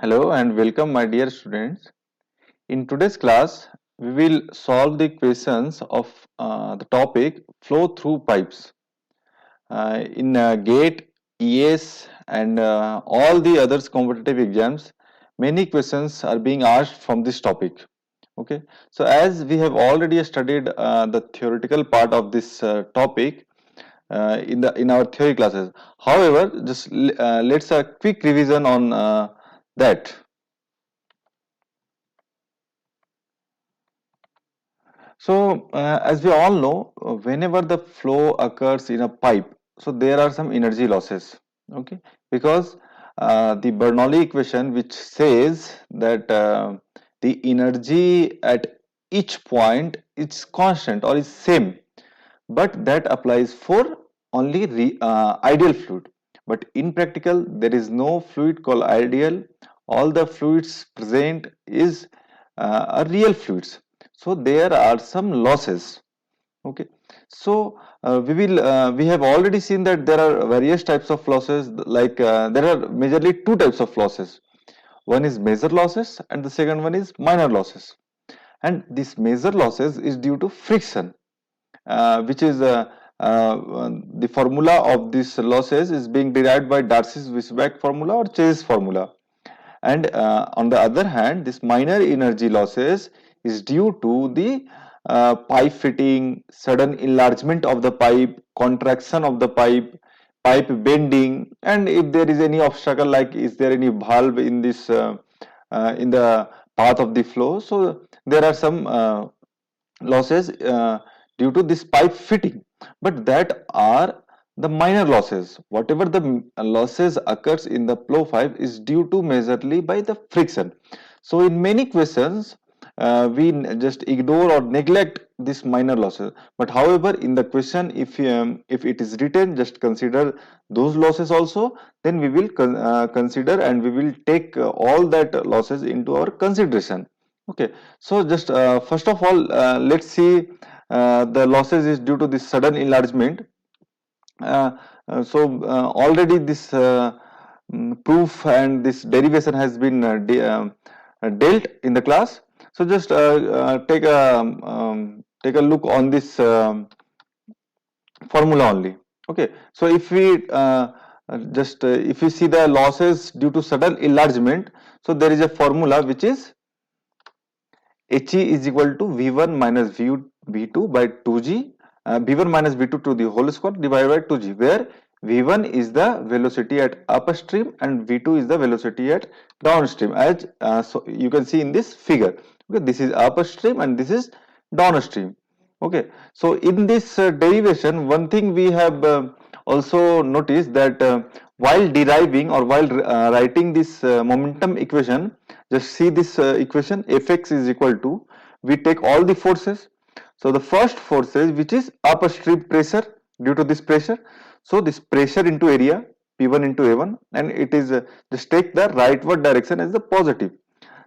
Hello and welcome, my dear students. In today's class, we will solve the questions of the topic flow through pipes. In GATE, ES, and all the others competitive exams, many questions are being asked from this topic. Okay, so as we have already studied the theoretical part of this topic in our theory classes. However, just let's a quick revision on that. So, as we all know, whenever the flow occurs in a pipe, so there are some energy losses. Okay, because the Bernoulli equation, which says that the energy at each point is constant or is same, but that applies for only ideal fluid. But in practical, there is no fluid called ideal. All the fluids present is are real fluids. So there are some losses. Okay, so we have already seen that there are various types of losses. Like there are majorly two types of losses. One is major losses, and the second one is minor losses. And this major losses is due to friction, which is the formula of these losses is being derived by Darcy's-Weisbach formula or Chase formula. And on the other hand, this minor energy losses is due to the pipe fitting, sudden enlargement of the pipe, contraction of the pipe bending, and if there is any obstacle, like is there any valve in this in the path of the flow. So there are some losses due to this pipe fitting, but that are the minor losses. Whatever the losses occurs in the flow pipe is due to majorly by the friction. So in many questions we just ignore or neglect this minor losses, but however in the question, if it is written, just consider those losses also, then we will consider and we will take all that losses into our consideration. Okay, so just first of all, let's see the losses is due to this sudden enlargement. Uh, Already this proof and this derivation has been dealt in the class. So just take a look on this formula only. Okay, so if we just if you see the losses due to sudden enlargement, so there is a formula which is HE is equal to V1 minus V2 by 2G, V1 minus V2 to the whole square divided by 2G, where V1 is the velocity at upstream and V2 is the velocity at downstream, as so you can see in this figure. Okay, this is upstream and this is downstream. Okay, so in this derivation, one thing we have also noticed that while deriving or while writing this momentum equation, just see this equation, Fx is equal to, we take all the forces. So the first forces, which is upstream pressure due to this pressure. So this pressure into area, P1 into A1, and it is just take the rightward direction as the positive.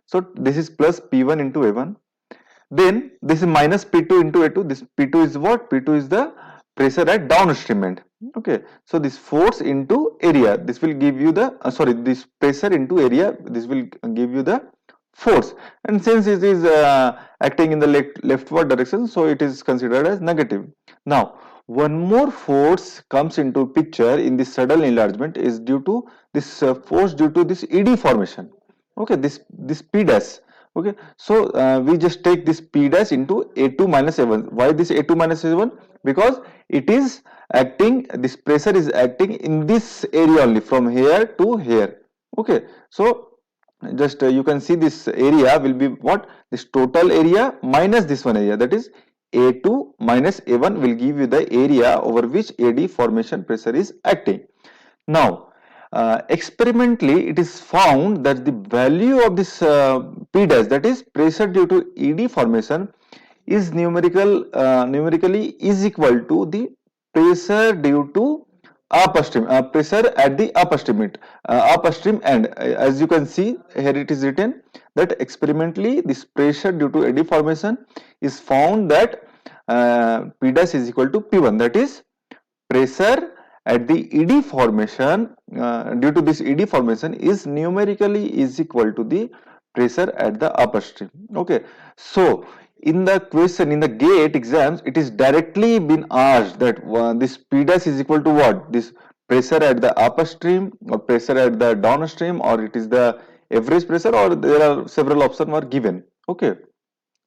So this is plus P1 into A1. Then this is minus P2 into A2. This P2 is what? P2 is the pressure at downstream end. Okay, so this force into area, this will give you the sorry, this pressure into area, this will give you the force. And since it is acting in the leftward direction, so it is considered as negative. Now one more force comes into picture in this sudden enlargement is due to this force due to this ED formation. Okay, this P dash. Okay, so we just take this P dash into A2 minus A1. Why this A2 minus A1? Because it is acting, this pressure is acting in this area only, from here to here. Okay, so just you can see this area will be what? This total area minus this one area, that is A2 minus A1 will give you the area over which AD formation pressure is acting. Now experimentally it is found that the value of this P dash, that is pressure due to ED formation, is numerically is equal to the pressure due to upstream pressure at the upstream end. As you can see here, it is written that experimentally this pressure due to eddy formation is found that P dash is equal to P1, that is pressure at the ED formation, due to this ED formation, is numerically is equal to the pressure at the upper stream. Okay, so in the question, in the GATE exams, it is directly been asked that this P dash is equal to what? This pressure at the upper stream or pressure at the downstream, or it is the average pressure, or there are several options were given. Okay,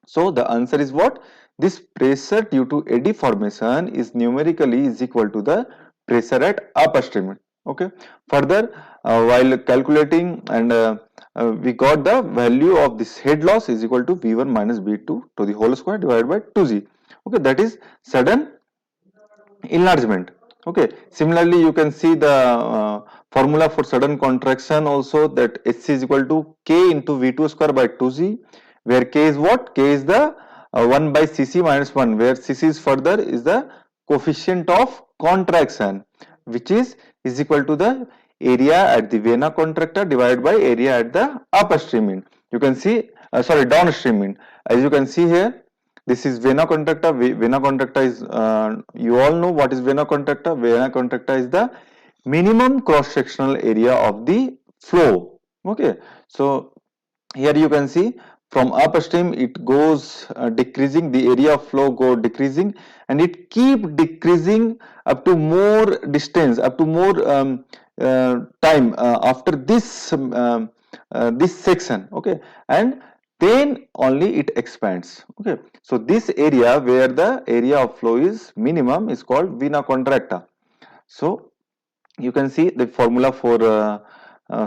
so the answer is what? This pressure due to eddy formation is numerically is equal to the pressure at upper stream. Okay. Further, while calculating, and we got the value of this head loss is equal to V1 minus V2 to the whole square divided by 2G. Okay, that is sudden enlargement. Okay, similarly you can see the formula for sudden contraction also, that Hc is equal to K into V2 square by 2G, where K is what? K is the 1 by Cc minus 1, where Cc is further is the coefficient of contraction, which is equal to the area at the vena contracta divided by area at the upstream end. You can see, sorry, downstream end. As you can see here, this is vena contracta. Vena contracta is, you all know what is vena contracta. Vena contracta is the minimum cross sectional area of the flow. Okay, so here you can see from upstream it goes decreasing, the area of flow go decreasing, and it keep decreasing up to more distance, up to more time after this section. Okay, and then only it expands. Okay, so this area where the area of flow is minimum is called vena contracta. So you can see the formula for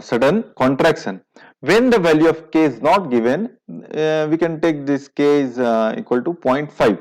sudden contraction. When the value of K is not given, we can take this K is equal to 0.5.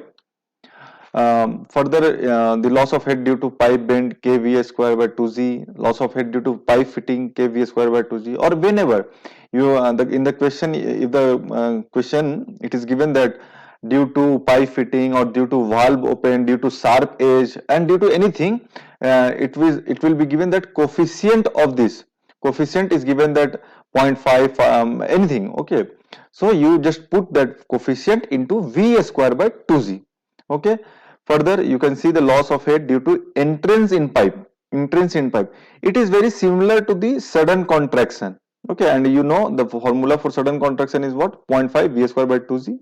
Further, the loss of head due to pipe bend kVA square by 2G, loss of head due to pipe fitting kVA square by 2G, or whenever you in the question, if the question it is given that due to pipe fitting or due to valve open, due to sharp edge, and due to anything, it will be given that coefficient of this. Coefficient is given that 0.5, anything. Okay, so you just put that coefficient into V square by 2G. Okay, further you can see the loss of head due to entrance in pipe. Entrance in pipe, it is very similar to the sudden contraction. Okay, and you know the formula for sudden contraction is what? 0.5 V square by 2G.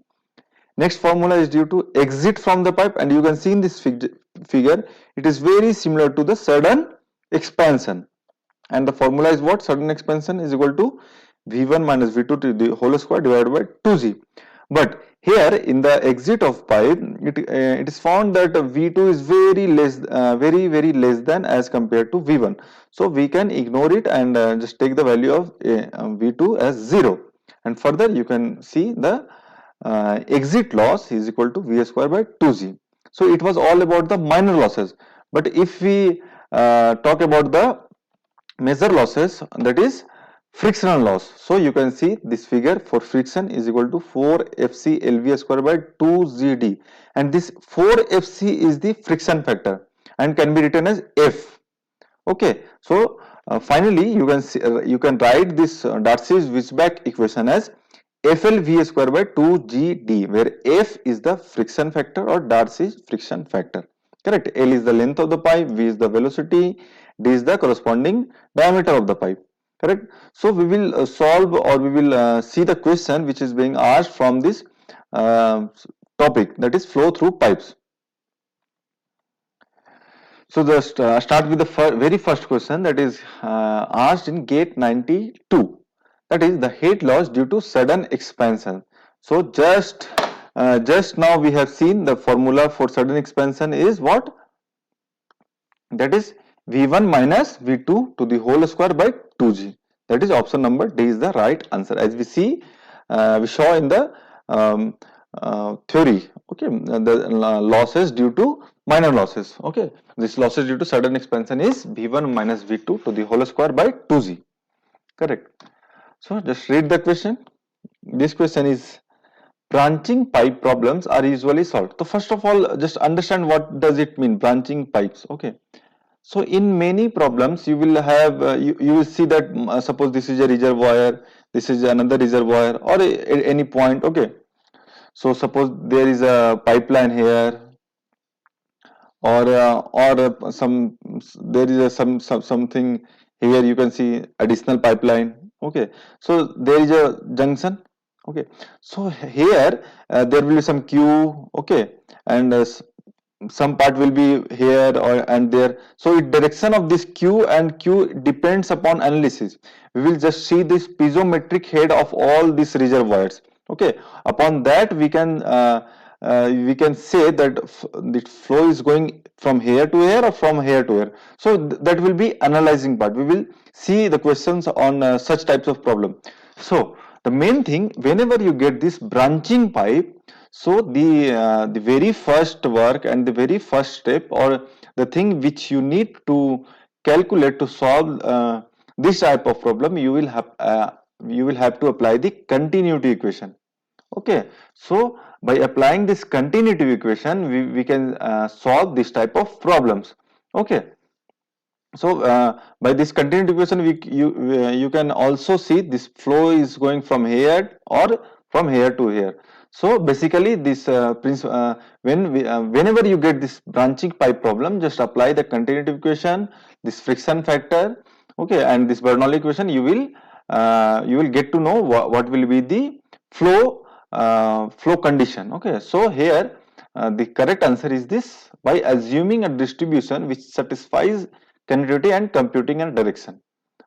Next formula is due to exit from the pipe, and you can see in this figure it is very similar to the sudden expansion, and the formula is what? Sudden expansion is equal to V1 minus V2 to the whole square divided by 2G. But here in the exit of pipe, it is found that V2 is very less, very less than as compared to V1. So we can ignore it and just take the value of V2 as 0. And further you can see the exit loss is equal to V square by 2G. So it was all about the minor losses. But if we talk about the major losses, that is frictional loss. So you can see this figure for friction is equal to 4FC LV square by 2GD, and this 4FC is the friction factor and can be written as F. Okay, so finally you can see, you can write this Darcy-Weisbach equation as FLV square by 2GD, where F is the friction factor or Darcy's friction factor. Correct. L is the length of the pipe, V is the velocity, D is the corresponding diameter of the pipe. Correct. So we will solve, or we will see the question which is being asked from this topic, that is flow through pipes. So just start with the very first question, that is asked in GATE 92. That is the head loss due to sudden expansion. So just now we have seen the formula for sudden expansion is what? That is V1 minus V2 to the whole square by 2G. That is option number D is the right answer. As we see, we saw in the theory. Okay, the losses due to minor losses. Okay, this losses due to sudden expansion is V1 minus V2 to the whole square by 2G. Correct. So just read the question. This question is, branching pipe problems are usually solved. So first of all, just understand what does it mean, branching pipes. Okay, so in many problems you will have you will see that suppose this is a reservoir, this is another reservoir, or any point. Okay, so suppose there is a pipeline here. or some, there is a something here, you can see additional pipeline. Okay, so there is a junction. Okay, so here there will be some queue. Okay, and some part will be here or and there. So it direction of this q and q depends upon analysis. We will just see this piezometric head of all these reservoirs. Okay, upon that we can say that the flow is going from here to here or from here to here. So that will be analyzing part. We will see the questions on such types of problem. So the main thing, whenever you get this branching pipe, so the very first work and the very first step, or the thing which you need to calculate to solve this type of problem, you will have to apply the continuity equation. Okay, so by applying this continuity equation, we can solve this type of problems. Okay, so by this continuity equation, you can also see this flow is going from here or from here to here. So basically, this whenever you get this branching pipe problem, just apply the continuity equation, this friction factor, okay, and this Bernoulli equation. You will get to know what will be the flow condition. Okay, so here the correct answer is this: by assuming a distribution which satisfies continuity and computing and direction.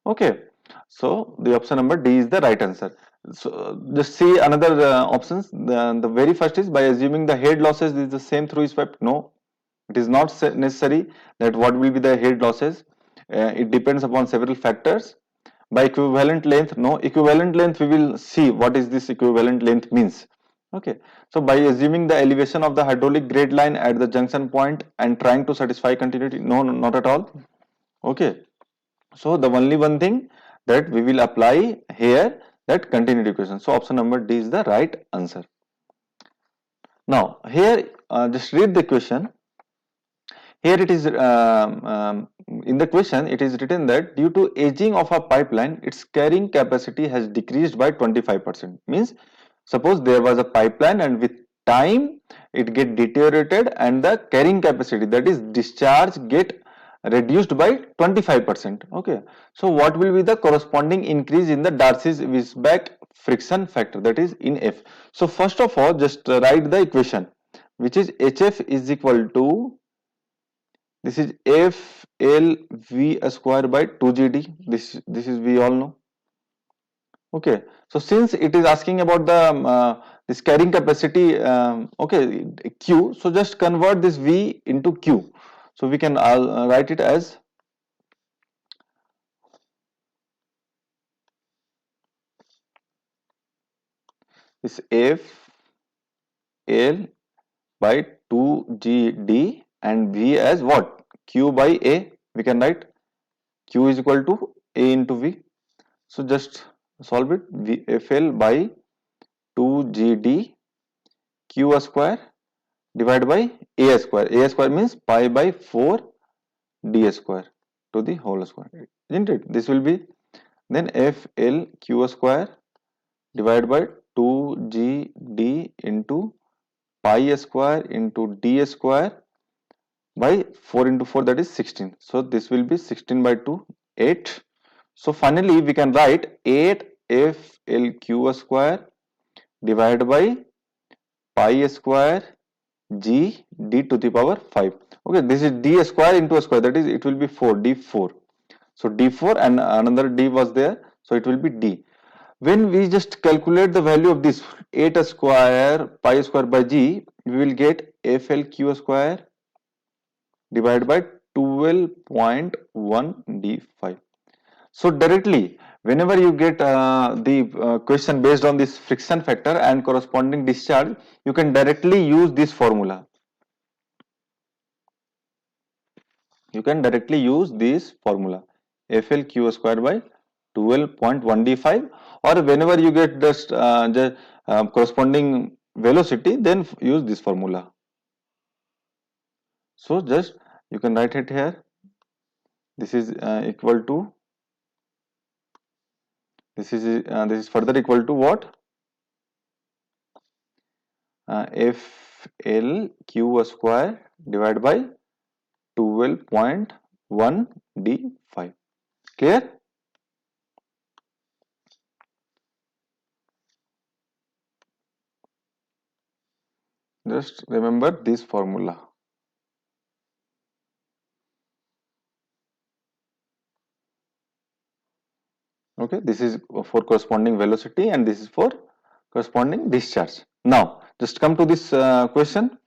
Okay, so the option number D is the right answer. So just see another options. The very first is by assuming the head losses is the same through swept. No, it is not necessary that what will be the head losses. It depends upon several factors. By equivalent length, no, equivalent length we will see what is this equivalent length means. Okay, so by assuming the elevation of the hydraulic grade line at the junction point and trying to satisfy continuity, no, not at all. Okay, so the only one thing that we will apply here, that continuity equation. So option number D is the right answer. Now here just read the question. Here it is in the question it is written that due to aging of a pipeline, its carrying capacity has decreased by 25%. Means suppose there was a pipeline and with time it get deteriorated and the carrying capacity, that is discharge, get reduced by 25%. Okay, so what will be the corresponding increase in the Darcy-Weisbach friction factor, that is in F. So first of all, just write the equation, which is HF is equal to, this is F L V square by 2GD. This is we all know. Okay, so since it is asking about the this carrying capacity, okay, Q, so just convert this V into Q. So we can write it as this F L by 2GD and V as what? Q by A. We can write Q is equal to A into V. So just solve it. FL by 2GD Q square divided by A square. A square means pi by 4 D square to the whole square. Isn't it? This will be then FL Q square divided by 2GD into pi square into D square by 4 into 4, that is 16. So this will be 16 by 2, 8. So finally we can write 8 FLQ square divided by pi square G D to the power 5. Okay, this is D square into a square, that is it will be 4, D4. So D4 and another D was there, so it will be D. When we just calculate the value of this 8 square pi square by G, we will get FLQ square divided by 12.1 D5. So directly, whenever you get the question based on this friction factor and corresponding discharge, you can directly use this formula. You can directly use this formula, FLQ square by 12.1 D5, or whenever you get the corresponding velocity, then use this formula. So just you can write it here. This is equal to, this is further equal to what? FLQ square divided by 12.1 D5. Clear? Just remember this formula. Okay, this is for corresponding velocity and this is for corresponding discharge. Now, just come to this question.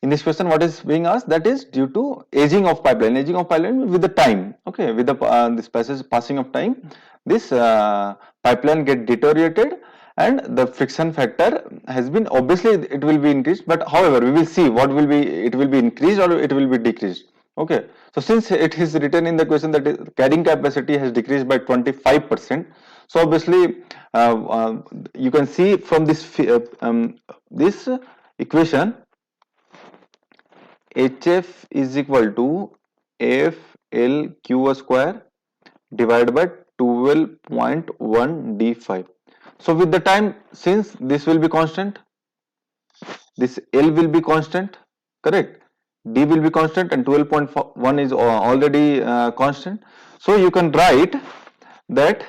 In this question, what is being asked? That is due to aging of pipeline. Aging of pipeline with the time. Okay, with the this passing of time, this pipeline get deteriorated, and the friction factor has been, obviously it will be increased. But however, we will see what will be, it will be increased or it will be decreased. Okay, so since it is written in the question that carrying capacity has decreased by 25%, so obviously you can see from this equation, HF is equal to FLQ square divided by 12.1 D5. So with the time, since this will be constant, this L will be constant, correct? D will be constant and 12.1 is already constant. So you can write that,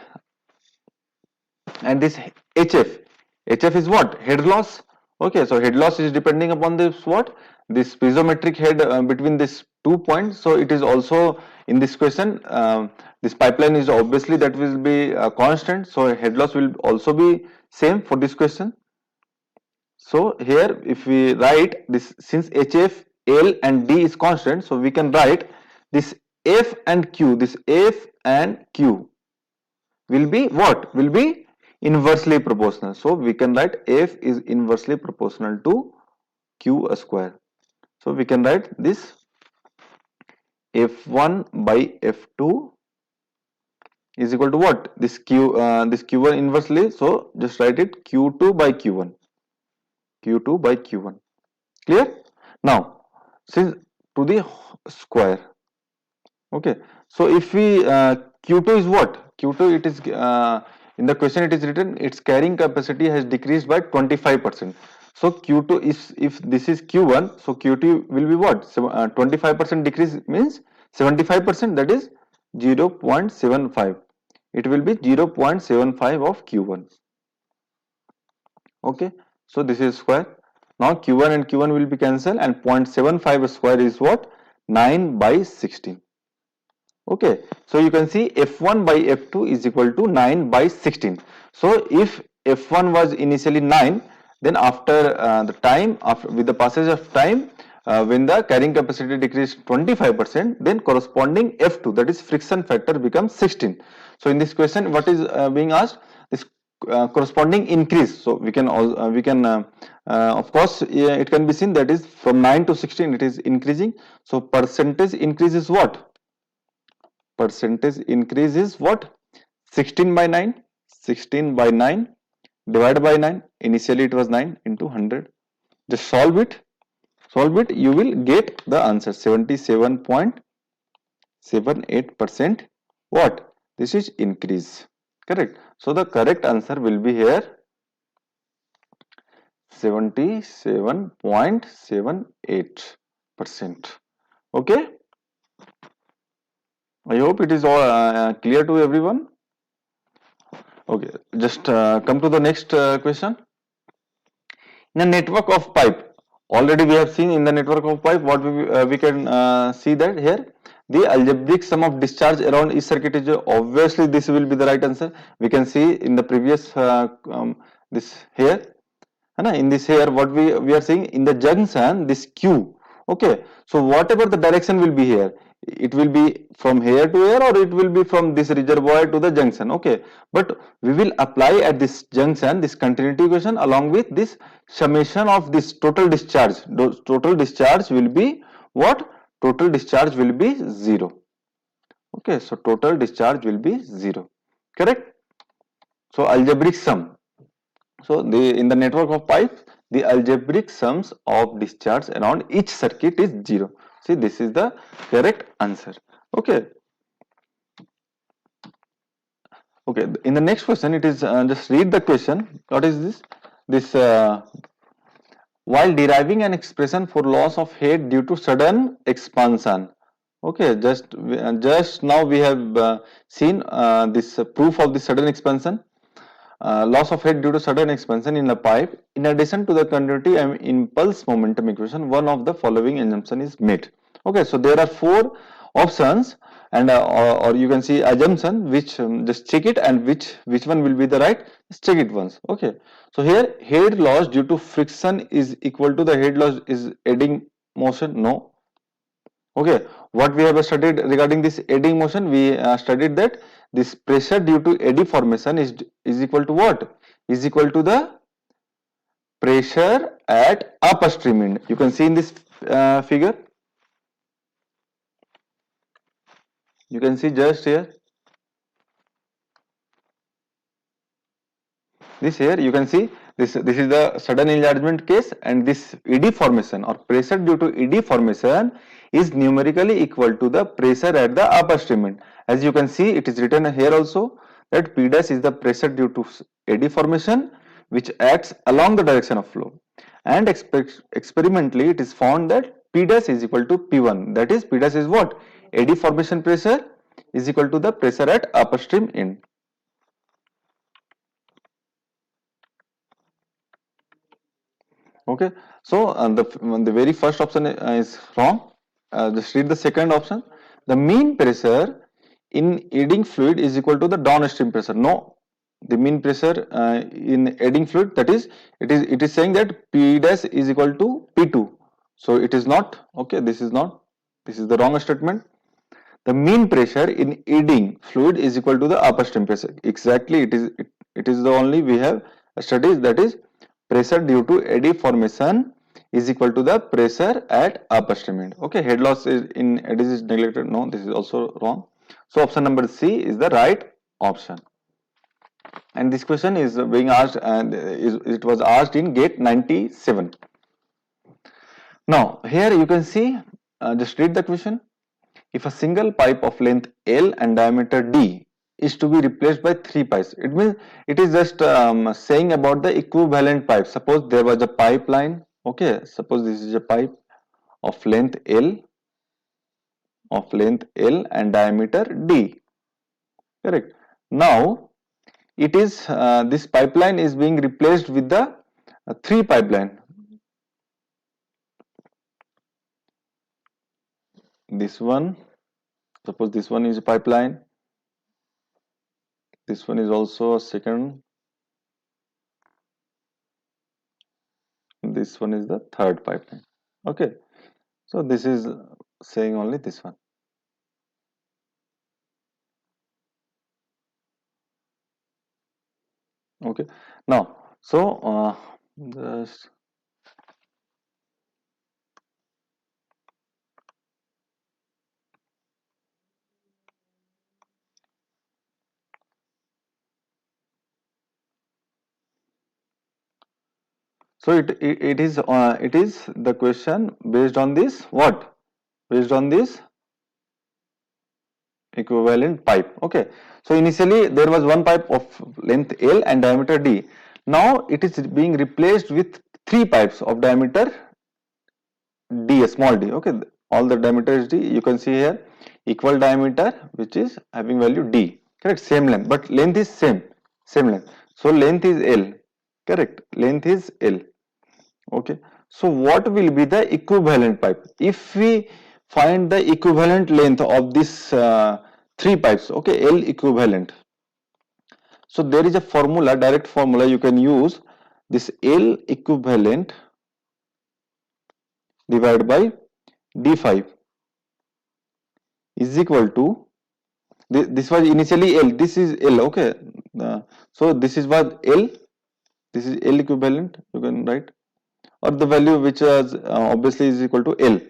and this HF is what? Head loss. Okay, so head loss is depending upon this what? This piezometric head between these 2 points. So it is also in this question, this pipeline is obviously that will be constant. So head loss will also be same for this question. So here if we write this, since HF, L and D is constant, so we can write this F and Q, this F and Q will be what? Will be inversely proportional. So we can write F is inversely proportional to Q square. So we can write this F1 by F2 is equal to what? This Q1 inversely. So just write it Q2 by Q1. Q2 by Q1. Clear? Now, since to the square. Okay. So if we Q2 is what? Q2, it is in the question it is written its carrying capacity has decreased by 25%. So Q2 is, if this is Q1, so Q2 will be what? So 25% decrease means 75%, that is 0.75. It will be 0.75 of Q1. Okay. So this is square. Now Q1 and Q1 will be cancelled and 0.75 square is what? 9 by 16. Okay, so you can see F1 by F2 is equal to 9 by 16. So if F1 was initially 9, then after the time, with the passage of time, when the carrying capacity decreased 25%, then corresponding F2, that is friction factor, becomes 16. So in this question, what is being asked? This corresponding increase. So we can of course it can be seen that is from 9 to 16 it is increasing. So percentage increase is what? Percentage increase is what? 16 by 9. 16 by 9 divided by 9. Initially it was 9 into 100. Just solve it. Solve it. You will get the answer. 77.78%. What? This is increase. Correct. So the correct answer will be here 77.78%. Okay. I hope it is all clear to everyone. Okay, just come to the next question. In a network of pipe, already we have seen in the network of pipe what we can see that here the algebraic sum of discharge around each circuit is obviously this will be the right answer. We can see in the previous this here. In this here what we are seeing in the junction this Q. Okay, so whatever the direction will be here, it will be from here to here or it will be from this reservoir to the junction. Okay, but we will apply at this junction this continuity equation along with this summation of this total discharge. Total discharge will be what? Total discharge will be 0. Okay, so total discharge will be 0. Correct? So algebraic sum. So in the network of pipes, the algebraic sums of discharge around each circuit is 0. See, this is the correct answer. Okay. Okay. In the next question, it is just read the question. What is this? This while deriving an expression for loss of head due to sudden expansion. Okay, just now we have seen this proof of the sudden expansion. Loss of head due to sudden expansion in a pipe. In addition to the continuity and impulse momentum equation, one of the following assumption is made. Okay, so there are four options, and or you can see assumption, which just check it, and which one will be the right. Just check it once. Okay, so here head loss due to friction is equal to the head loss is adding motion. No. Okay, what we have studied regarding this eddying motion, we studied that this pressure due to eddy formation is equal to what? Is equal to the pressure at upstream end. You can see in this figure. You can see just here. This here you can see this is the sudden enlargement case, and this eddy formation or pressure due to eddy formation is numerically equal to the pressure at the upstream end. As you can see, it is written here also that P dash is the pressure due to eddy formation which acts along the direction of flow, and experimentally it is found that P dash is equal to P1, that is P dash is what? Eddy formation pressure is equal to the pressure at upstream end. Okay, so the very first option is wrong. Just read the second option. The mean pressure in eddying fluid is equal to the downstream pressure. No, the mean pressure in eddying fluid, that is it is saying that P dash is equal to P2. So it is not. Okay, this is not. This is the wrong statement. The mean pressure in eddying fluid is equal to the upstream pressure. Exactly, it is the only we have studied, that is pressure due to eddy formation is equal to the pressure at upstream end. Okay, head loss is in eddies is neglected. No, this is also wrong. So option number C is the right option. And this question is being asked, and it was asked in GATE 97. Now here you can see, just read the question. If a single pipe of length L and diameter D is to be replaced by three pipes, it means it is just saying about the equivalent pipe. Suppose there was a pipeline. Okay, suppose this is a pipe of length L and diameter D. Correct. Now it is this pipeline is being replaced with the three pipeline. This one, suppose this one is a pipeline. This one is also a second. This one is the third pipeline. Okay, so this is saying only this one. Okay, now so just so it is the question based on this what? Based on this equivalent pipe. Okay, so initially there was one pipe of length L and diameter D. Now it is being replaced with three pipes of diameter D, small d. Okay, all the diameter is D. You can see here equal diameter which is having value D. Correct, same length, but length is same length. So length is L. Correct, length is L. Okay, so what will be the equivalent pipe? If we find the equivalent length of this three pipes, okay, L equivalent. So there is a formula, direct formula you can use. This L equivalent divided by D5 is equal to, this was initially L, this is L. Okay, so this is what L, this is L equivalent, you can write, or the value which was obviously is equal to L.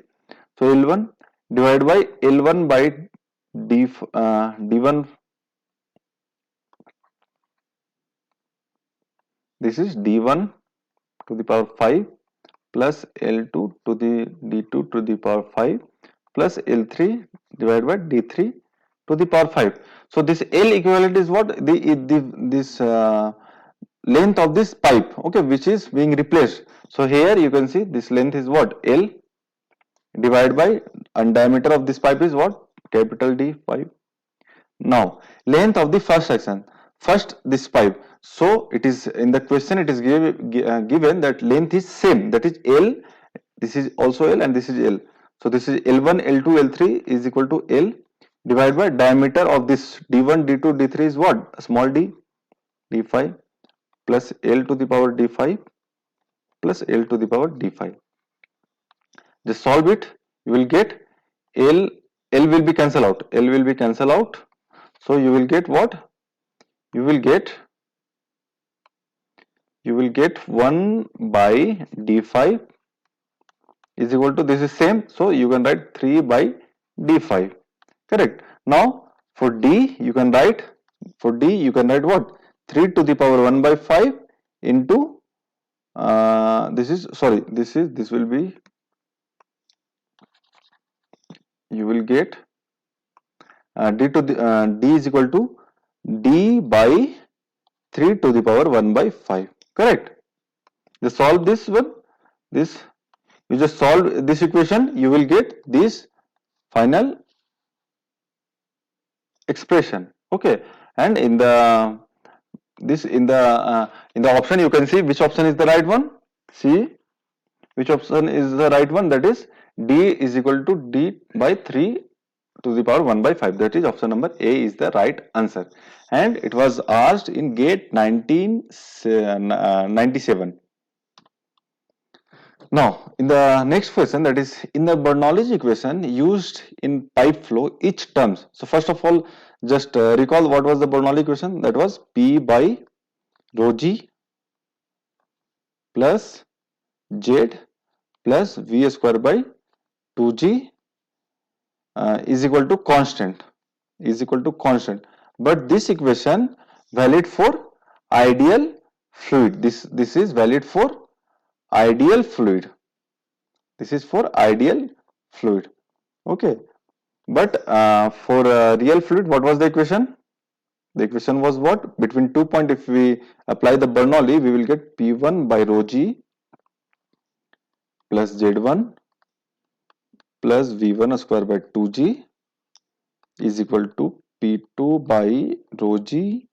So L1 divided by L1 by D1, this is D1 to the power 5 plus L2 to the D2 to the power 5 plus L3 divided by D3 to the power 5. So this L equivalent is what? This length of this pipe, okay, which is being replaced. So here you can see this length is what? L divided by, and diameter of this pipe is what? Capital D pipe. Now length of the first section, first this pipe. So it is in the question, it is given that length is same, that is L, this is also L and this is L. So this is L1, L2, L3 is equal to L divided by diameter of this D1, D2, D3 is what? Small d, D5 plus L to the power D5 plus L to the power D5. Just solve it, you will get L, L will be cancel out, L will be cancel out. So you will get what? You will get 1 by D5 is equal to, this is same, so you can write 3 by D5, correct. Now for D you can write, what? 3 to the power 1 by 5 into this is, sorry, this will be, you will get D to the D is equal to D by 3 to the power 1 by 5, correct. Just solve this one, this, you just solve this equation, you will get this final expression, okay. And in the in the option you can see which option is the right one. See which option is the right one, that is D is equal to D by 3 to the power 1 by 5, that is option number A is the right answer. And it was asked in GATE 1997. Now, in the next question, that is in the Bernoulli equation used in pipe flow, each terms. So first of all, just recall what was the Bernoulli equation. That was P by rho G plus Z plus V square by 2G is equal to constant. But this equation valid for ideal fluid. This is valid for ideal fluid. This is for ideal fluid, okay. But for real fluid, what was the equation? The equation was what? Between 2 point, if we apply the Bernoulli, we will get P1 by rho G plus Z1 plus V1 square by 2G is equal to P2 by rho G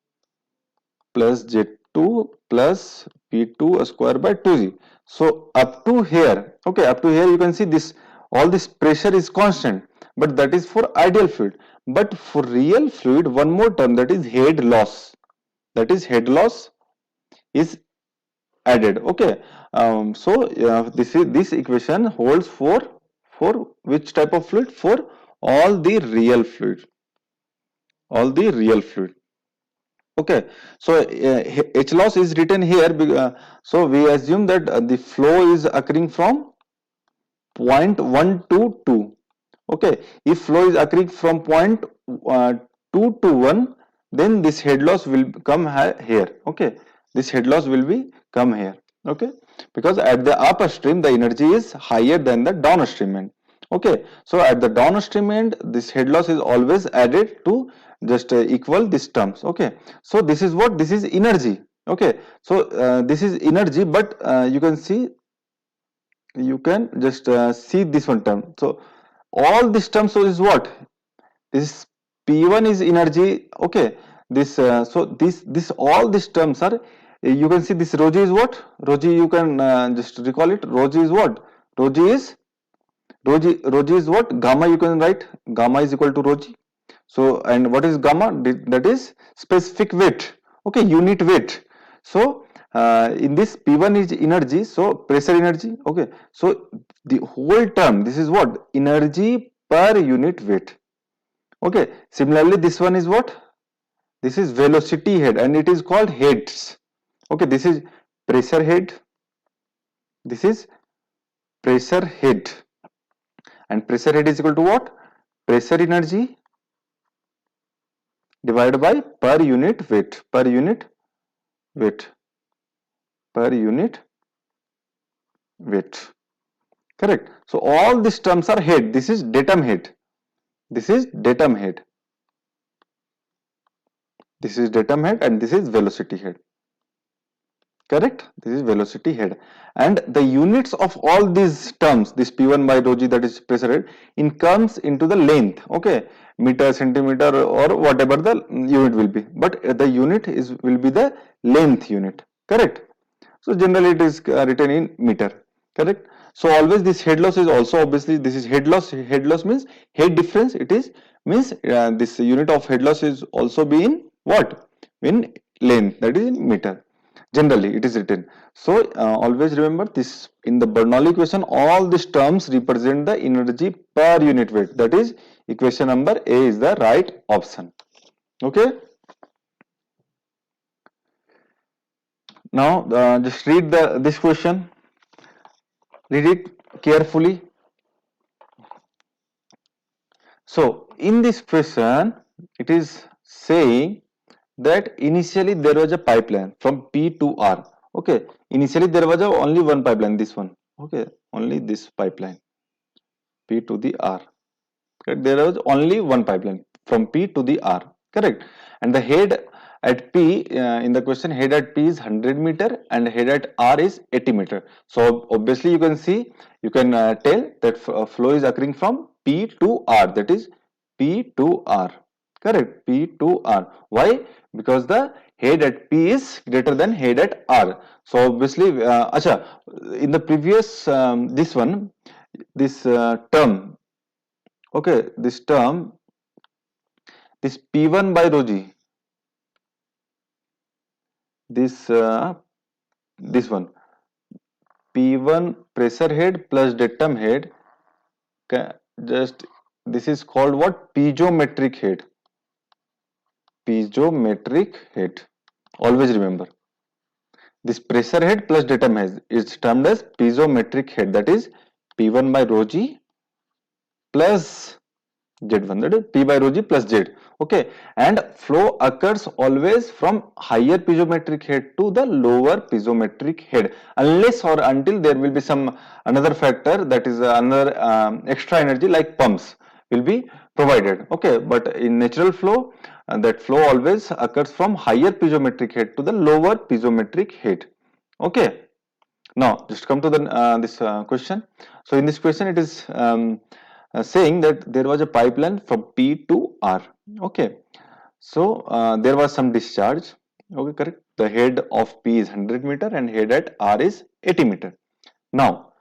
plus Z2 plus P2 square by 2G. So up to here, okay, up to here you can see this, all this pressure is constant, but that is for ideal fluid. But for real fluid, one more term, that is head loss. That is head loss is added, okay. So this equation holds for which type of fluid? For all the real fluid. Okay, so H loss is written here. So we assume that the flow is occurring from point 1 to 2. Okay, if flow is occurring from point 2 to 1, then this head loss will come here. Okay, this head loss will be come here. Okay, because at the upstream the energy is higher than the downstream end. Okay, so at the downstream end this head loss is always added to just equal these terms. Okay, so this is what? This is energy. Okay, so this is energy, but you can see, you can just see this one term. So all these terms, so is what? This P1 is energy, okay. This so this all these terms are, you can see this rho G is what? Rho G, you can just recall it. Rho G is what? Rho G is what? Gamma, you can write gamma is equal to rho G. So and what is gamma? That is specific weight, okay, unit weight. So in this P1 is energy, so pressure energy, okay. So the whole term, this is what? Energy per unit weight. Okay, similarly this one is what? This is velocity head and it is called heads. Okay, this is pressure head, this is pressure head, and pressure head is equal to what? Pressure energy divided by per unit weight, per unit weight, correct. So all these terms are head. This is datum head, this is datum head, this is datum head, and this is velocity head. correct? This is velocity head, and the units of all these terms, this P1 by rho g, that is pressure head, in comes into the length, okay, meter, centimeter, or whatever the unit will be, but the unit is will be the length unit, correct? So generally it is written in meter, correct? So always this head loss is also, obviously this is head loss. Head loss means head difference. It is means this unit of head loss is also be in what? In length, that is in meter. Generally it is written. So always remember this, in the Bernoulli equation all these terms represent the energy per unit weight. That is equation number A is the right option. Okay. Now just read this question. Read it carefully. So in this question, it is saying that initially there was a pipeline from P to R. Okay, initially there was only one pipeline, this one. Okay, only this pipeline, P to the R. Correct? There was only one pipeline from P to the R. Correct. And the head at P, in the question, head at P is 100 meter and head at R is 80 meter. So obviously you can see, you can tell that flow is occurring from P to R, that is P to R. Correct. P to R. Why? Because the head at P is greater than head at R. So obviously, acha, in the previous this one, this term, okay, this term, this P1 by rho g, this one, P1 pressure head plus datum head, just this is called what? Piezometric head. Piezometric head. Always remember, this pressure head plus datum head is termed as piezometric head. That is P1 by rho g plus Z1, that is P by rho g plus Z. Okay, and flow occurs always from higher piezometric head to the lower piezometric head, unless or until there will be some another factor, that is another extra energy like pumps will be provided. Okay, but in natural flow, that flow always occurs from higher piezometric head to the lower piezometric head. Okay, now just come to the this question. So in this question it is saying that there was a pipeline from P to R. Okay, so there was some discharge. Okay, correct. The head of P is 100 meter and head at R is 80 meter. Now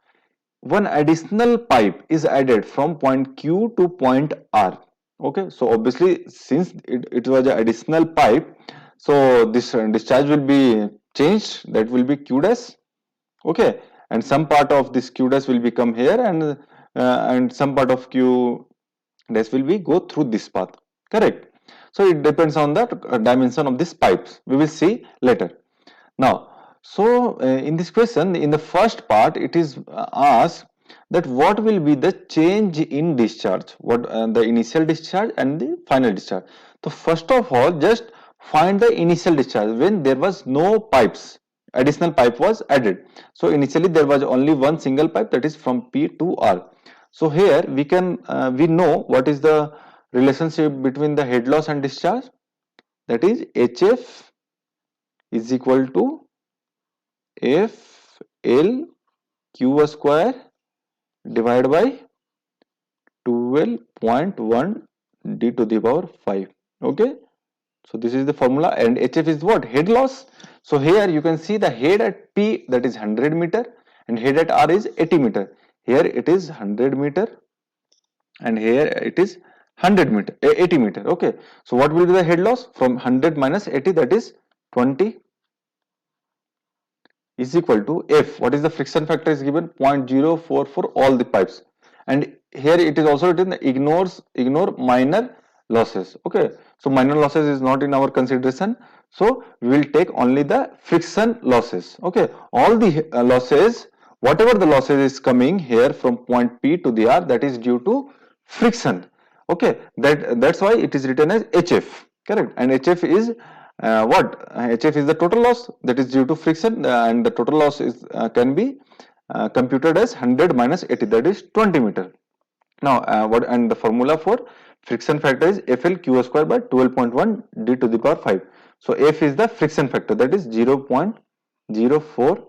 one additional pipe is added from point Q to point R. Okay, so obviously since it was an additional pipe, so this discharge will be changed, that will be Q dash. Okay, and some part of this Q dash will become here, and some part of Q dash will be go through this path, correct? So it depends on the dimension of these pipes, we will see later. Now, so in this question, in the first part, it is asked that what will be the change in discharge, what the initial discharge and the final discharge. So first of all, just find the initial discharge when there was no pipes, additional pipe was added. So initially there was only one single pipe, that is from P to R. So here we can we know what is the relationship between the head loss and discharge, that is HF is equal to F L Q square divided by 12.1 d to the power 5. Okay, so this is the formula, and HF is what? Head loss. So here you can see the head at P, that is 100 meter, and head at R is 80 meter. Here it is 100 meter and here it is 100 meter, 80 meter. Okay, so what will be the head loss from 100 minus 80, that is 20, is equal to F. What is the friction factor is given? 0.04 for all the pipes, and here it is also written ignore minor losses. Okay, so minor losses is not in our consideration, so we will take only the friction losses. Okay, all the losses, whatever the losses is coming here from point P to the R, that is due to friction. Okay, that's why it is written as HF, correct? And HF is what? HF is the total loss that is due to friction, and the total loss is can be computed as 100 minus 80, that is 20 meter. Now what, and the formula for friction factor is FL Q square by 12.1 d to the power 5. So F is the friction factor, that is 0.04. 0.04.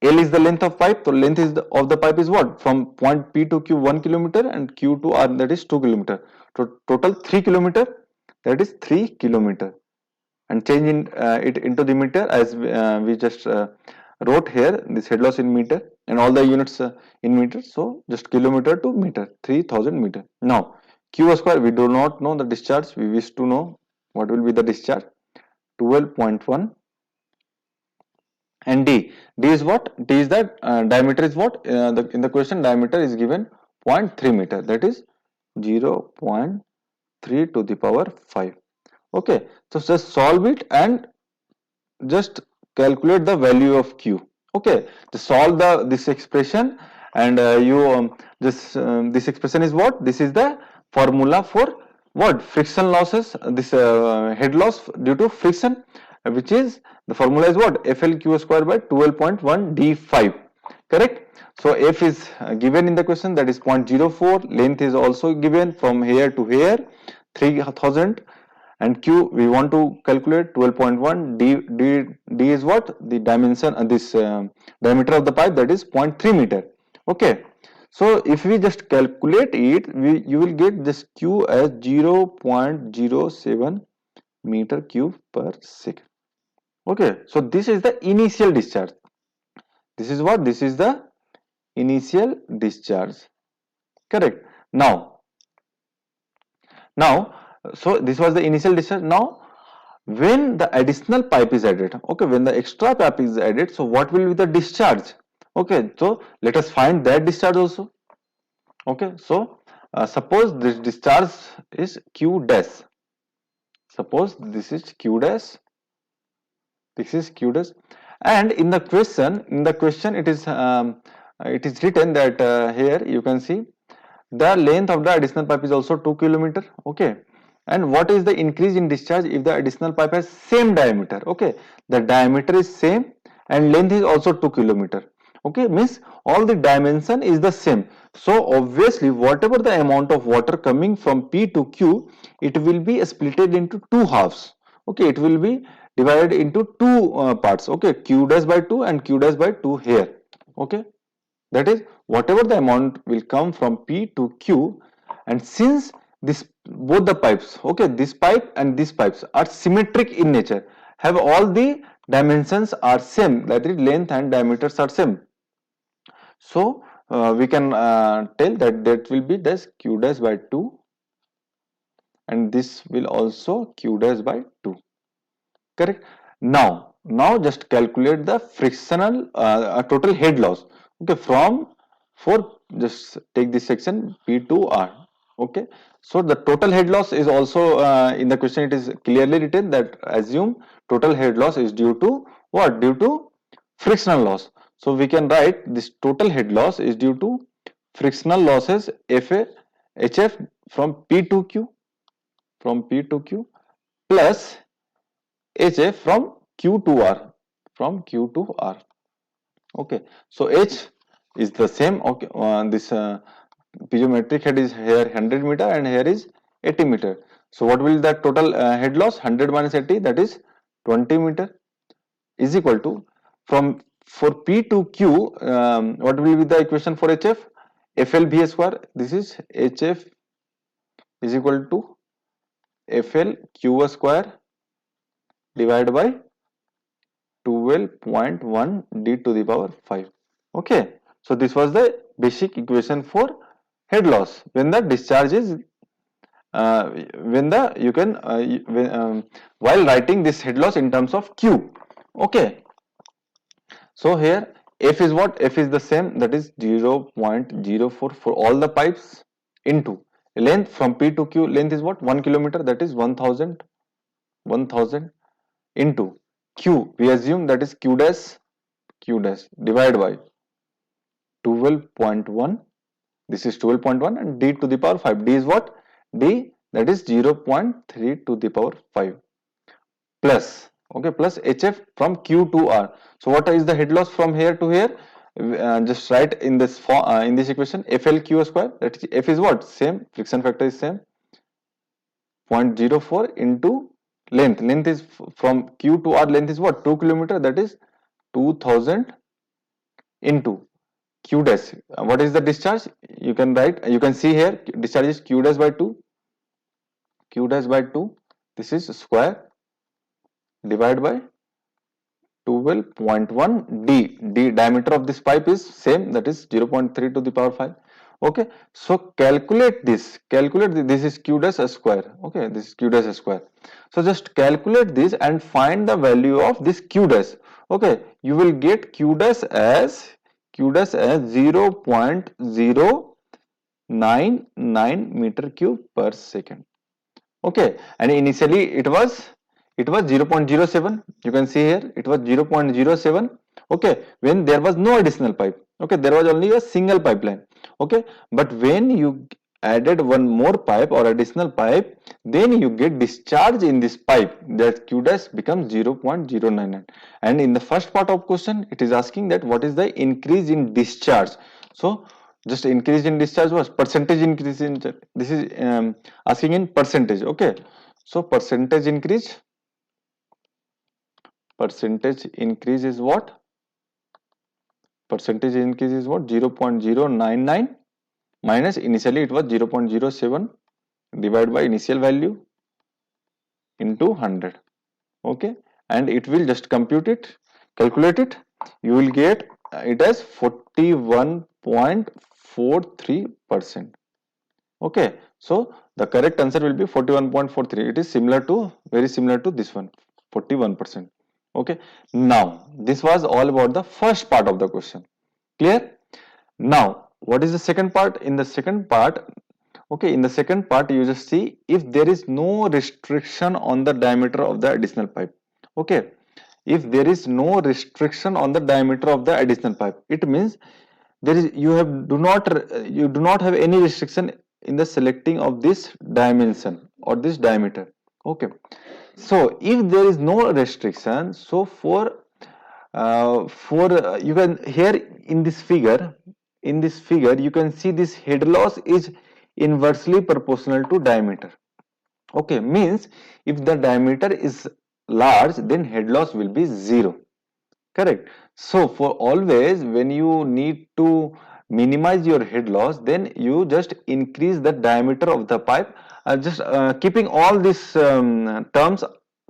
L is the length of pipe. So length is of the pipe is what? From point P to Q 1 kilometer and Q to R, that is 2 kilometer. So total 3 kilometer, that is 3 kilometer. And change it into the meter, as we just wrote here, this head loss in meter and all the units in meter. So just kilometer to meter, 3000 meter. Now Q square, we do not know the discharge. We wish to know what will be the discharge. 12.1. And D is what? D is that diameter is what? In the question, diameter is given 0.3 meter, that is 0.3 to the power 5. Okay, so just solve it and just calculate the value of Q. Okay, just solve this expression, and this expression is what? This is the formula for what? Friction losses, this head loss due to friction, which is the formula is what? FLQ square by 12.1 D5. Correct? So F is given in the question, that is 0.04. Length is also given from here to here, 3000. And Q we want to calculate 12.1. D is what? The dimension, this diameter of the pipe, that is 0.3 meter. Okay. So if we just calculate it, you will get this Q as 0.07 meter cube per second. Okay. So this is the initial discharge. This is what? This is the initial discharge. Correct. Now, so this was the initial discharge. Now, when the additional pipe is added, okay, when the extra pipe is added, so what will be the discharge? Okay, so let us find that discharge also. Okay, so suppose this discharge is Q dash. Suppose this is Q dash. This is Q dash, and in the question, it is written that here you can see the length of the additional pipe is also 2 kilometer. Okay, and what is the increase in discharge if the additional pipe has same diameter? Okay, the diameter is same and length is also 2 kilometer. Okay, means all the dimension is the same. So obviously whatever the amount of water coming from P to Q, it will be splitted into two halves. Okay, it will be divided into two parts. Okay, Q dash by 2 and Q dash by 2 here. Okay, that is whatever the amount will come from P to Q, and since this both the pipes, okay, this pipe and these pipes are symmetric in nature, have all the dimensions are same, that is length and diameters are same. So we can tell that will be this Q dash by 2 and this will also Q dash by 2. Correct? Now just calculate the frictional total head loss. Okay, for just take this section P to R. Okay, so the total head loss is also in the question, it is clearly written that assume total head loss is due to what? Due to frictional loss. So we can write this total head loss is due to frictional losses HF from P to Q, plus HF from Q to R, Okay, so H is the same. Okay, this piezometric head is here 100 meter and here is 80 meter. So what will that total head loss? 100 minus 80, that is 20 meter, is equal to, from for P to Q, what will be the equation for HF? FLV square. This is HF is equal to FLQ square divided by 12.1 d to the power 5. Okay, so this was the basic equation for head loss when the discharge is when the you can while writing this head loss in terms of Q. Okay, so here F is what? F is the same, that is 0.04 for all the pipes into length from P to Q. Length is what? 1 kilometer, that is 1000 into Q. We assume that is Q dash divided by 12.1. This is 12.1 and d to the power 5. D is what? D, that is 0.3 to the power 5 plus, okay, plus HF from Q to R. So what is the head loss from here to here? Just write in this equation FLQ square, that is F is what? Same, friction factor is same, 0.04 into length is from Q to R, length is what? 2 kilometer, that is 2000 into q dash. What is the discharge? You can write, you can see here, discharge is q dash by 2, q dash by 2, this is square divided by 12.1 d diameter of this pipe is same, that is 0.3 to the power 5. Okay, so calculate this, this is q dash a square. Okay, this is q dash a square. So just calculate this and find the value of this q dash. Okay, you will get q dash as 0.099 meter cube per second. Okay, and initially it was 0.07. You can see here it was 0.07. Okay, when there was no additional pipe. Okay, there was only a single pipeline. Okay, but when you added one more pipe or additional pipe, then you get discharge in this pipe, that q dash becomes 0.099. And in the first part of question it is asking that what is the increase in discharge. So just increase in discharge was percentage increase in, this is asking in percentage. Okay, so percentage increase is what? Percentage increase is what? 0.099 minus initially it was 0.07 divided by initial value into 100. Okay, and it will just calculate it, you will get it as 41.43%. Okay, so the correct answer will be 41.43. It is very similar to this one, 41%. Okay, now this was all about the first part of the question. Clear? Now, what is the second part? In the second part, okay, in the second part, you just see if there is no restriction on the diameter of the additional pipe. Okay, if there is no restriction on the diameter of the additional pipe, it means there is you do not have any restriction in the selecting of this dimension or this diameter. Okay, so if there is no restriction, so you can here in this figure you can see this head loss is inversely proportional to diameter. Okay, means if the diameter is large, then head loss will be 0. Correct. So for always when you need to minimize your head loss, then you just increase the diameter of the pipe, just keeping all these terms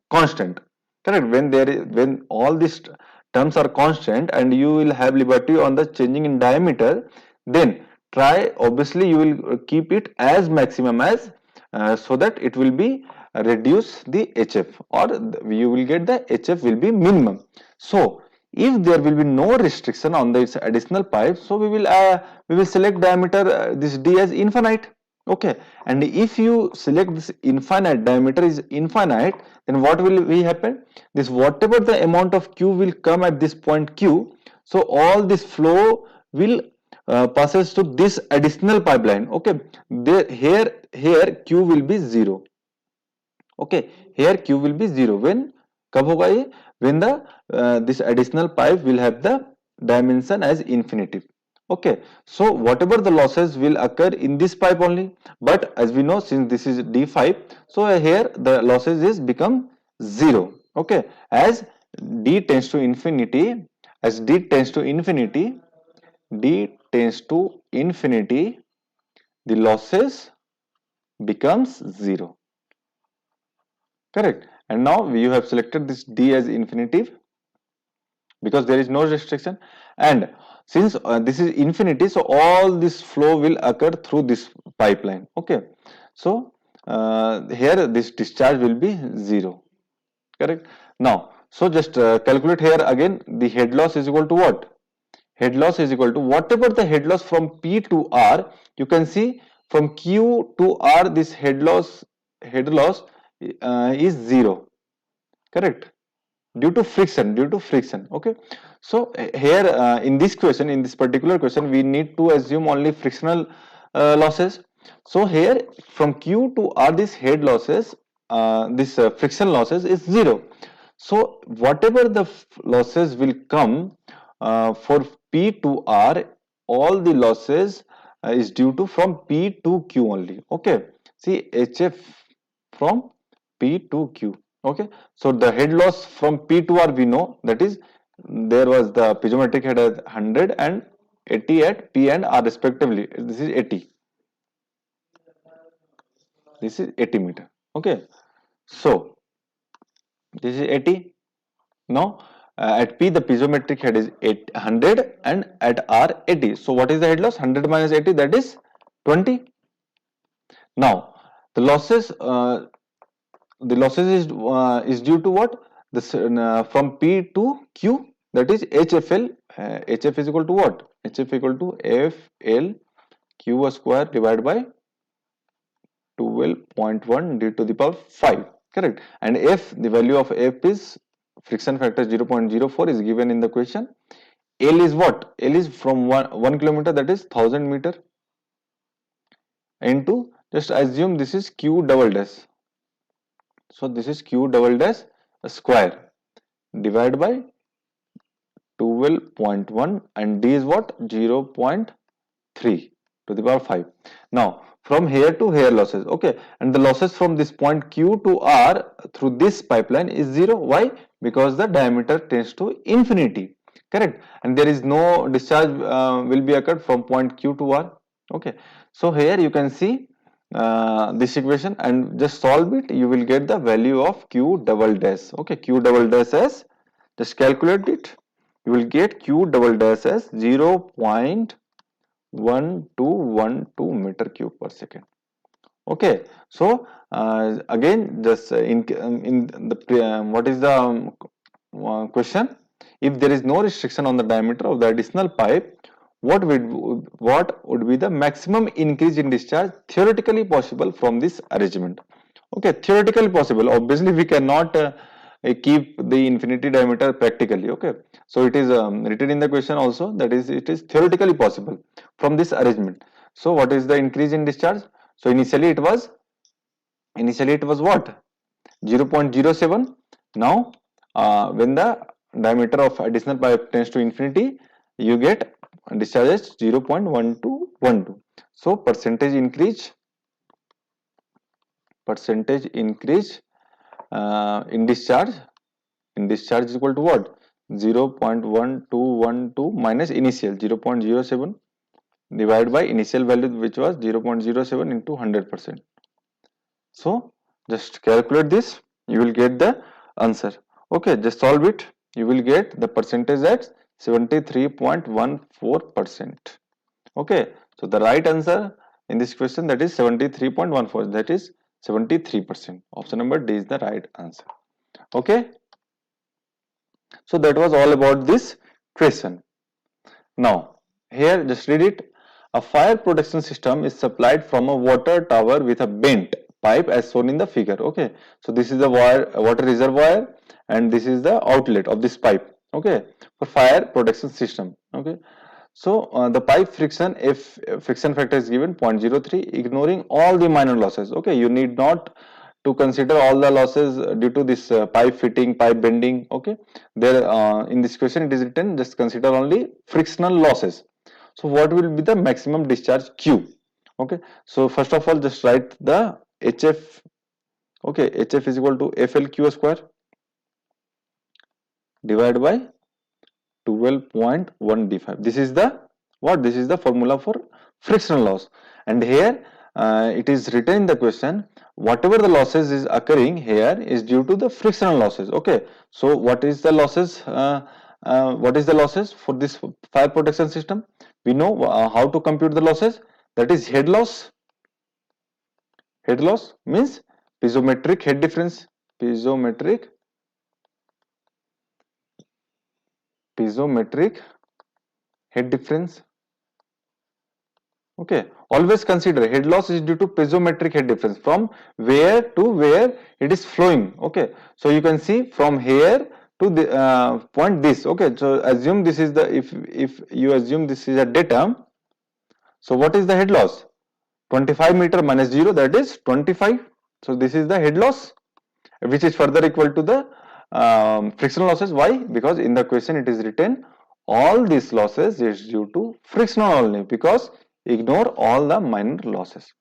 constant. Correct. When all these terms are constant and you will have liberty on the changing in diameter, then try, obviously you will keep it as maximum as so that it will be reduce the HF, or you will get the HF will be minimum. So if there will be no restriction on this additional pipe, so we will select diameter this d as infinite. Okay, and if you select this infinite, diameter is infinite, then what will be happen? This whatever the amount of q will come at this point q, so all this flow will passes to this additional pipeline. Okay, here q will be 0. Okay, here q will be 0 when कब होगा ये? When the this additional pipe will have the dimension as infinitive. Okay, so whatever the losses will occur in this pipe only, but as we know, since this is d5, so here the losses is become 0. Okay, as d tends to infinity, the losses becomes 0. Correct. And now you have selected this d as infinitive because there is no restriction, and since this is infinity, so all this flow will occur through this pipeline. Okay, so here this discharge will be 0. Correct. Now, so just calculate here again, the head loss is equal to what? Head loss is equal to whatever the head loss from P to R. You can see from Q to R, this head loss is 0. Correct, due to friction. Okay, so here in this particular question, we need to assume only frictional losses. So here from Q to R, this head losses, this friction losses is 0. So whatever the losses will come for P to R, all the losses is due to from P to Q only. Okay, see HF from P to Q. Okay, so the head loss from P to R we know, that is there was the piezometric head at 100 and 80 at P and R respectively. This is 80. This is 80 meter. Okay. So this is 80. Now at P the piezometric head is 800 and at R 80. So what is the head loss? 100 minus 80, that is 20. Now the losses is due to what? This from P to Q, that is HFL. HF is equal to what? HF equal to FL Q square divided by 12.1 d to the power 5. Correct. And F, the value of F is friction factor 0.04 is given in the question. L is what? L is from 1 kilometer, that is 1000 meter, into, just assume this is Q double dash. So this is Q double dash square divided by 12.1 and D is what? 0.3 to the power 5. Now from here to here losses, okay, and the losses from this point Q to R through this pipeline is 0. Why? Because the diameter tends to infinity. Correct. And there is no discharge will be occurred from point Q to R. Okay. So here you can see this equation and just solve it. You will get the value of Q double dash. Okay. Q double dash as, just calculate it. You will get Q double dash as 0.1212 meter cube per second. Okay. So again, just in the what is the question? If there is no restriction on the diameter of the additional pipe, what would be the maximum increase in discharge theoretically possible from this arrangement? Okay, theoretically possible. Obviously, we cannot keep the infinity diameter practically. Okay, so it is written in the question also, that is, it is theoretically possible from this arrangement. So what is the increase in discharge? So initially it was what? 0.07. Now when the diameter of additional pipe tends to infinity, you get discharges 0.1212. So percentage increase in discharge is equal to what? 0.1212 minus initial 0.07 divided by initial value, which was 0.07 into 100%. So just calculate this, you will get the answer. Okay, just solve it. You will get the percentage at 73.14%. Okay, so the right answer in this question, that is 73.14, that is 73%. Option number D is the right answer. Okay, so that was all about this question. Now here just read it. A fire protection system is supplied from a water tower with a bent pipe as shown in the figure. Okay, so this is the water reservoir and this is the outlet of this pipe. Okay, for fire protection system. Okay, so the pipe friction, if friction factor is given 0.03, ignoring all the minor losses. Okay, you need not to consider all the losses due to this pipe fitting, pipe bending. Okay, there in this question it is written, just consider only frictional losses. So what will be the maximum discharge Q? Okay, so first of all just write the HF. Okay, HF is equal to FLQ square divided by 12.1 d5. This is the what? This is the formula for frictional loss. And here it is written in the question, whatever the losses is occurring here is due to the frictional losses. Okay, so what is the losses? What is the losses for this fire protection system? We know how to compute the losses. That is head loss. Head loss means piezometric head difference. Piezometric head difference. Okay, always consider head loss is due to piezometric head difference from where to where it is flowing. Okay, so you can see from here to the point this. Okay, so assume this is the, if you assume this is a datum, so what is the head loss? 25 meter minus 0, that is 25. So this is the head loss, which is further equal to the frictional losses. Why? Because in the question it is written all these losses is due to frictional only, because ignore all the minor losses.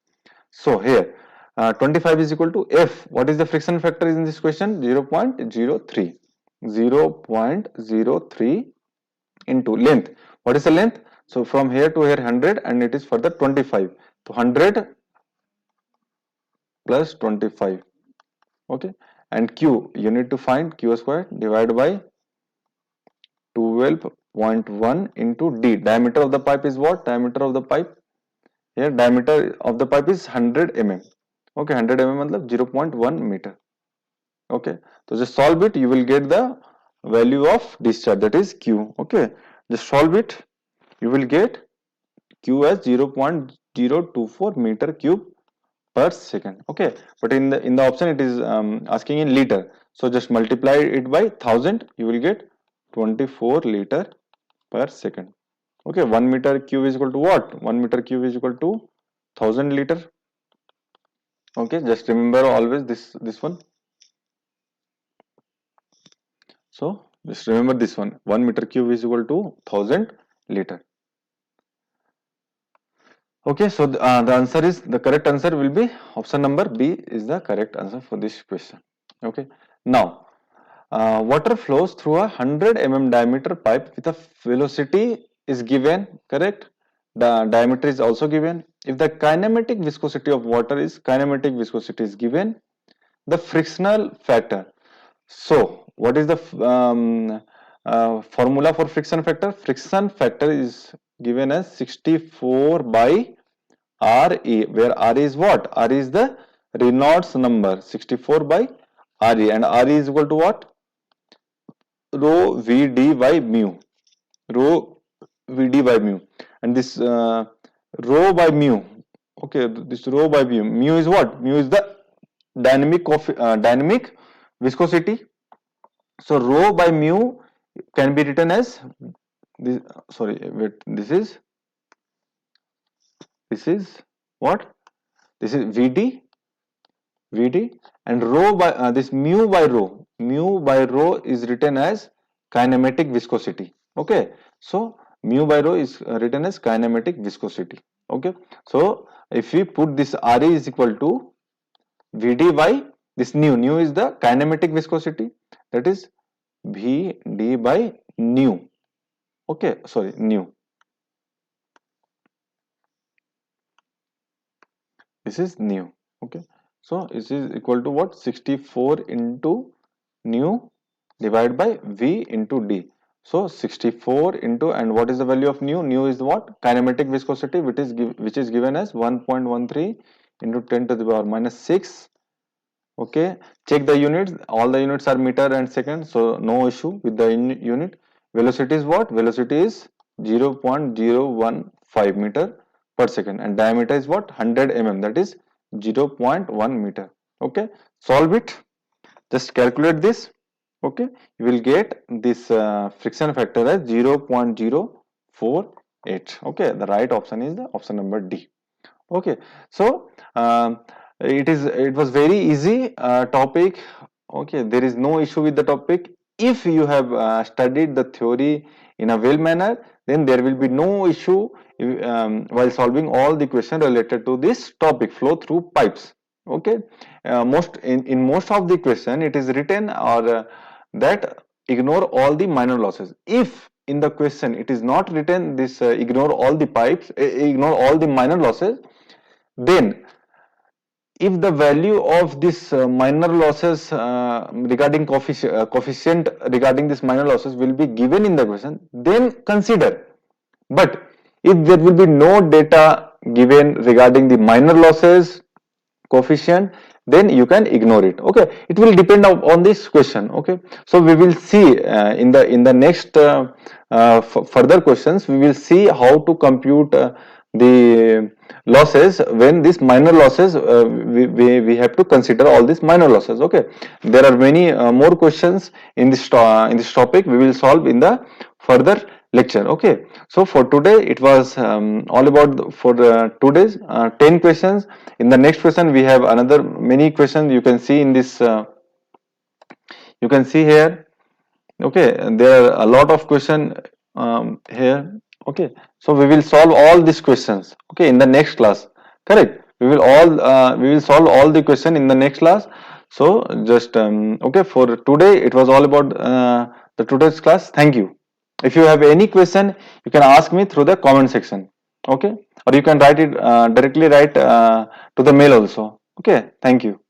So here 25 is equal to F. What is the friction factor in this question? 0.03. 0.03 into length. What is the length? So from here to here 100 and it is further 25. So 100 plus 25. Okay. And Q, you need to find Q square divided by 12.1 into D. Diameter of the pipe is what? Diameter of the pipe. Here diameter of the pipe is 100 mm. Okay, 100 mm मतलब 0.1 meter. Okay, so just solve it. You will get the value of discharge, that is Q. Okay, just solve it. You will get Q as 0.024 meter cube per second. Okay, but in the option it is asking in liter. So just multiply it by 1000. You will get 24 liter per second. Okay, 1 meter cube is equal to what? 1 meter cube is equal to 1000 liter. Okay, just remember always this one. So just remember this one. 1 meter cube is equal to 1000 liter. Okay, so the answer is, the correct answer will be option number B is the correct answer for this question. Okay, now water flows through a 100 mm diameter pipe with a velocity is given, correct? The diameter is also given. If the kinematic viscosity of water is given, the frictional factor. So what is the formula for friction factor? Friction factor is given as 64 by RE, where RE is what? RE is the Reynolds number, 64 by RE, and RE is equal to what? Rho VD by mu. Rho VD by mu. And this rho by mu, okay, this rho by mu. Mu is what? Mu is the dynamic viscosity. So rho by mu can be written as this. Sorry, wait. This is what? This is VD, and rho by this mu by rho. Mu by rho is written as kinematic viscosity. Okay, so mu by rho is written as kinematic viscosity. Okay, so if we put this RE is equal to VD by this nu is the kinematic viscosity, that is VD by nu. Okay, sorry, nu. This is nu. Okay, so this is equal to what? 64 into nu divided by V into D. So 64 into, and what is the value of nu? Nu is what? Kinematic viscosity, which is given as 1.13 into 10 to the power minus 6. Okay, check the units. All the units are meter and second, so no issue with the unit. Velocity is what? Velocity is 0.015 meter per second, and diameter is what? 100 mm, that is 0.1 meter. Okay, solve it. Just calculate this. Okay, you will get this friction factor as 0.048. Okay, the right option is the option number D. Okay, so it was very easy topic. Okay, there is no issue with the topic. If you have studied the theory in a well manner, then there will be no issue while solving all the questions related to this topic, flow through pipes. Okay, most in most of the question it is written or that ignore all the minor losses. If in the question it is not written this ignore all the pipes, ignore all the minor losses, then if the value of this minor losses regarding coefficient regarding this minor losses will be given in the question, then consider. But if there will be no data given regarding the minor losses coefficient, then you can ignore it. Okay, it will depend on this question. Okay, so we will see in the next further questions, we will see how to compute the losses when these minor losses we have to consider all these minor losses. Okay, there are many more questions in this topic we will solve in the further lecture. Okay, so for today it was all about for today's 10 questions. In the next question we have another many questions. You can see in this you can see here. Okay, there are a lot of question here. Okay, so we will solve all these questions. Okay, in the next class, correct? We will solve all the question in the next class. So just okay, for today it was all about the today's class. Thank you. If you have any question, you can ask me through the comment section. Okay, or you can write it directly, write to the mail also. Okay, thank you.